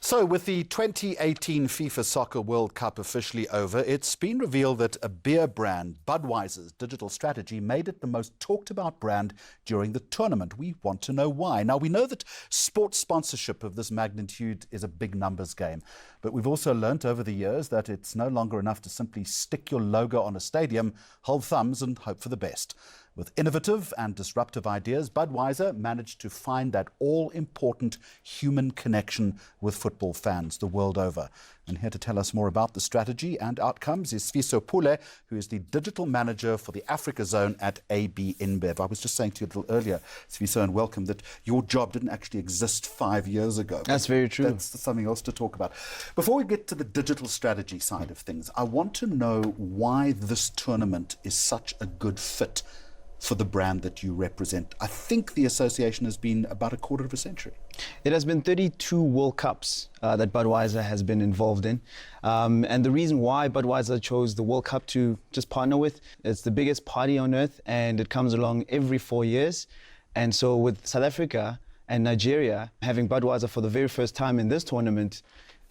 So, with the 2018 FIFA Soccer World Cup officially over, it's been revealed that a beer brand, Budweiser's digital strategy, made it the most talked about brand during the tournament. We want to know why. Now, we know that sports sponsorship of this magnitude is a big numbers game, but we've also learnt over the years that it's no longer enough to simply stick your logo on a stadium, hold thumbs and hope for the best. With innovative and disruptive ideas, Budweiser managed to find that all-important human connection with football fans the world over. And here to tell us more about the strategy and outcomes is Sifiso Pule, who is the digital manager for the Africa zone at AB InBev. I was just saying to you a little earlier, Sifiso, and welcome, that your job didn't actually exist 5 years ago. That's very true. That's something else to talk about. Before we get to the digital strategy side of things, I want to know why this tournament is such a good fit for the brand that you represent. I think the association has been about a quarter of a century. It has been 32 World Cups that Budweiser has been involved in. And the reason why Budweiser chose the World Cup to just partner with, it's the biggest party on earth and it comes along every 4 years. And so with South Africa and Nigeria having Budweiser for the very first time in this tournament,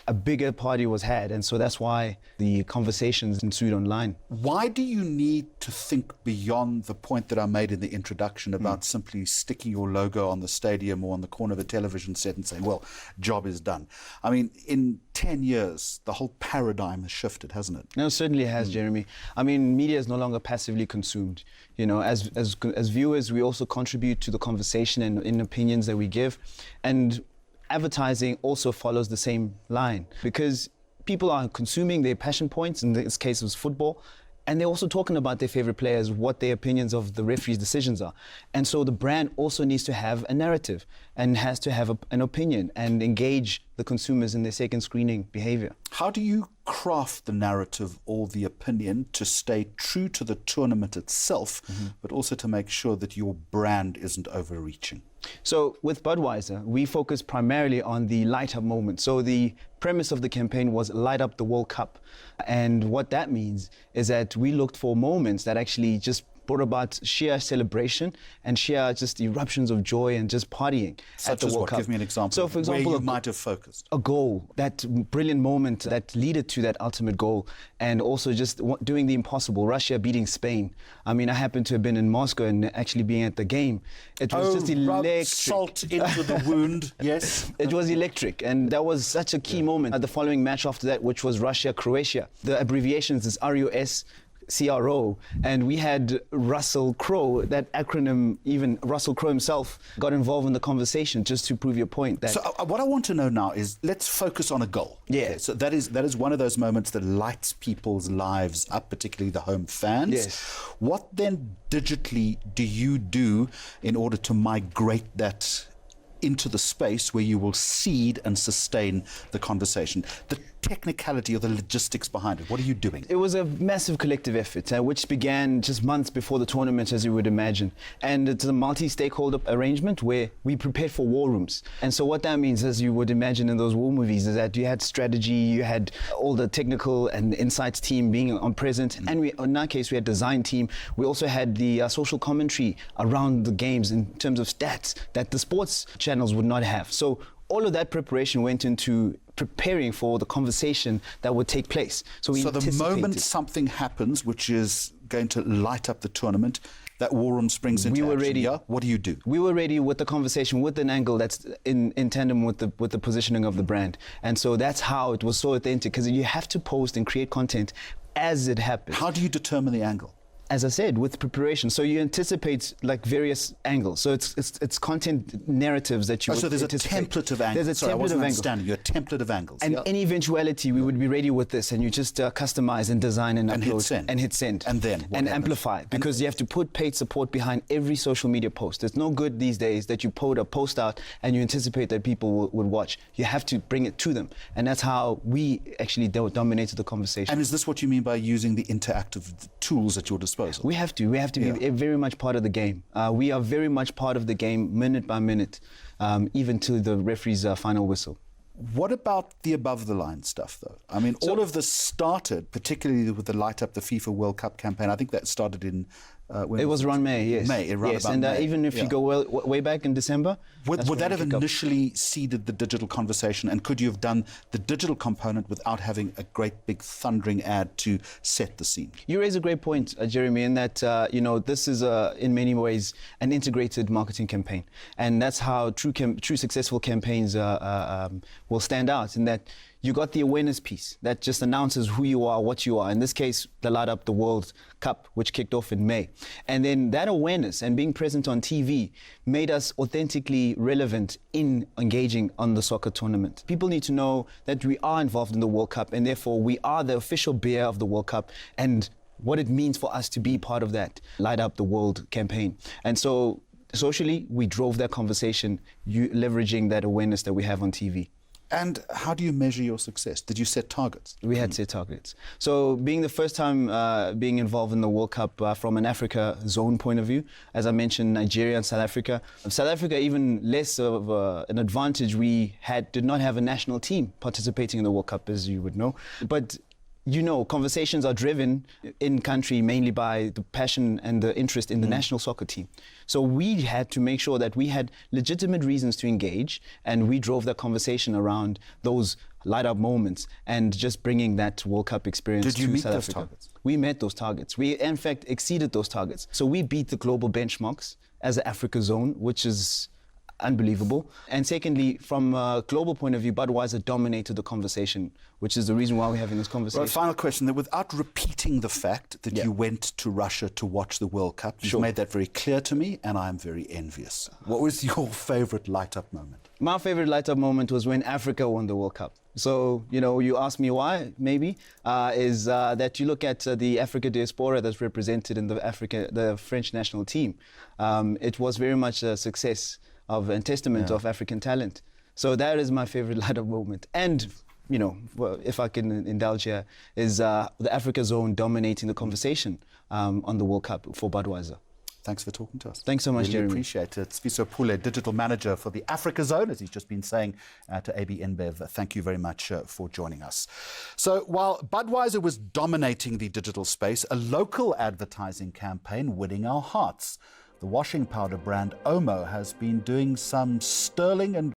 a bigger party was had, and so that's why the conversations ensued online. Why do you need to think beyond the point that I made in the introduction about simply sticking your logo on the stadium or on the corner of a television set and saying, well, job is done? I mean, in 10 years, the whole paradigm has shifted, hasn't it? No, it certainly has, Jeremy. I mean, media is no longer passively consumed. You know, as viewers, we also contribute to the conversation and in opinions that we give. And advertising also follows the same line because people are consuming their passion points, in this case it was football, and they're also talking about their favorite players, what their opinions of the referee's decisions are. And so the brand also needs to have a narrative and has to have an opinion and engage the consumers in their second screening behavior. How do you craft the narrative or the opinion to stay true to the tournament itself, but also to make sure that your brand isn't overreaching? So with Budweiser, we focus primarily on the light up moment. So the premise of the campaign was light up the World Cup. And what that means is that we looked for moments that actually just brought about sheer celebration and sheer just eruptions of joy and just partying at the World Cup. Give me an example. So, for example, where you might have focused. A goal, that brilliant moment that led to that ultimate goal, and also just doing the impossible. Russia beating Spain. I mean, I happened to have been in Moscow and actually being at the game. It was just electric. Rub salt into the wound. Yes. It was electric, and that was such a key moment. The following match after that, which was Russia-Croatia, the abbreviations is RUS. CRO, and we had Russell Crowe, that acronym, even Russell Crowe himself got involved in the conversation just to prove your point. That so what I want to know now is, let's focus on a goal. Yeah. Okay, so that is one of those moments that lights people's lives up, particularly the home fans. Yes. What then digitally do you do in order to migrate that into the space where you will seed and sustain the conversation? The technicality or the logistics behind it, what are you doing? It was a massive collective effort, which began just months before the tournament, as you would imagine. And it's a multi-stakeholder arrangement where we prepared for war rooms. And so what that means, as you would imagine in those war movies, is that you had strategy, you had all the technical and insights team being on present, and we, in our case, we had design team. We also had the social commentary around the games in terms of stats that the sports channels would not have. So all of that preparation went into preparing for the conversation that would take place. So the moment something happens which is going to light up the tournament, that war room springs into action. We were ready. Yeah? What do you do? We were ready with the conversation, with an angle that's in tandem with the positioning of the brand. And so that's how it was so authentic, because you have to post and create content as it happens. How do you determine the angle? As I said, with preparation. So you anticipate like various angles. So it's content narratives that you would there's anticipate. A template of angles. There's a template of angles. You're a template of angles. And any eventuality, we would be ready with this, and you just customize and design and upload hit send. And hit send. And then and amplify, because you have to put paid support behind every social media post. It's no good these days that you put a post out and you anticipate that people would watch. You have to bring it to them, and that's how we actually dominated the conversation. And is this what you mean by using the interactive tools at your disposal? We have to. We have to be very much part of the game. We are very much part of the game, minute by minute, even to the referee's final whistle. What about the above-the-line stuff, though? I mean, all of this started, particularly with the Light Up the FIFA World Cup campaign. I think that started in It was around May, yes. Yes, and May. even if you go way back in December. Would that have initially seeded the digital conversation, and could you have done the digital component without having a great big thundering ad to set the scene? You raise a great point, Jeremy, in that this is in many ways an integrated marketing campaign, and that's how true successful campaigns will stand out. In that you got the awareness piece that just announces who you are, what you are. In this case, the Light Up the World Cup, which kicked off in May. And then that awareness and being present on TV made us authentically relevant in engaging on the soccer tournament. People need to know that we are involved in the World Cup, and therefore we are the official beer of the World Cup, and what it means for us to be part of that Light Up the World campaign. And so socially, we drove that conversation, leveraging that awareness that we have on TV. And how do you measure your success? Did you set targets? We had set targets. So being the first time being involved in the World Cup from an Africa zone point of view, as I mentioned, Nigeria and South Africa. South Africa, even less of an advantage, we did not have a national team participating in the World Cup, as you would know. But conversations are driven in country mainly by the passion and the interest in the national soccer team. So we had to make sure that we had legitimate reasons to engage, and we drove that conversation around those light up moments and just bringing that World Cup experience to South Africa. Did you meet those targets? We met those targets. We, in fact, exceeded those targets. So we beat the global benchmarks as an Africa zone, which is unbelievable. And secondly, from a global point of view, Budweiser dominated the conversation, which is the reason why we're having this conversation. Well, final question, that without repeating the fact that you went to Russia to watch the World Cup, you've made that very clear to me, and I'm very envious. What was your favourite light-up moment? My favourite light-up moment was when Africa won the World Cup. So, you asked me why, maybe, is that you look at the Africa diaspora that's represented in the French national team. It was very much a success and testament of African talent. So that is my favorite light-up moment. And, if I can indulge here, is the Africa zone dominating the conversation on the World Cup for Budweiser. Thanks for talking to us. Thanks so much, really Jeremy. Appreciate it. Sifiso Pule, Digital Manager for the Africa Zone, as he's just been saying to AB InBev. Thank you very much for joining us. So while Budweiser was dominating the digital space, a local advertising campaign winning our hearts. The washing powder brand Omo has been doing some sterling and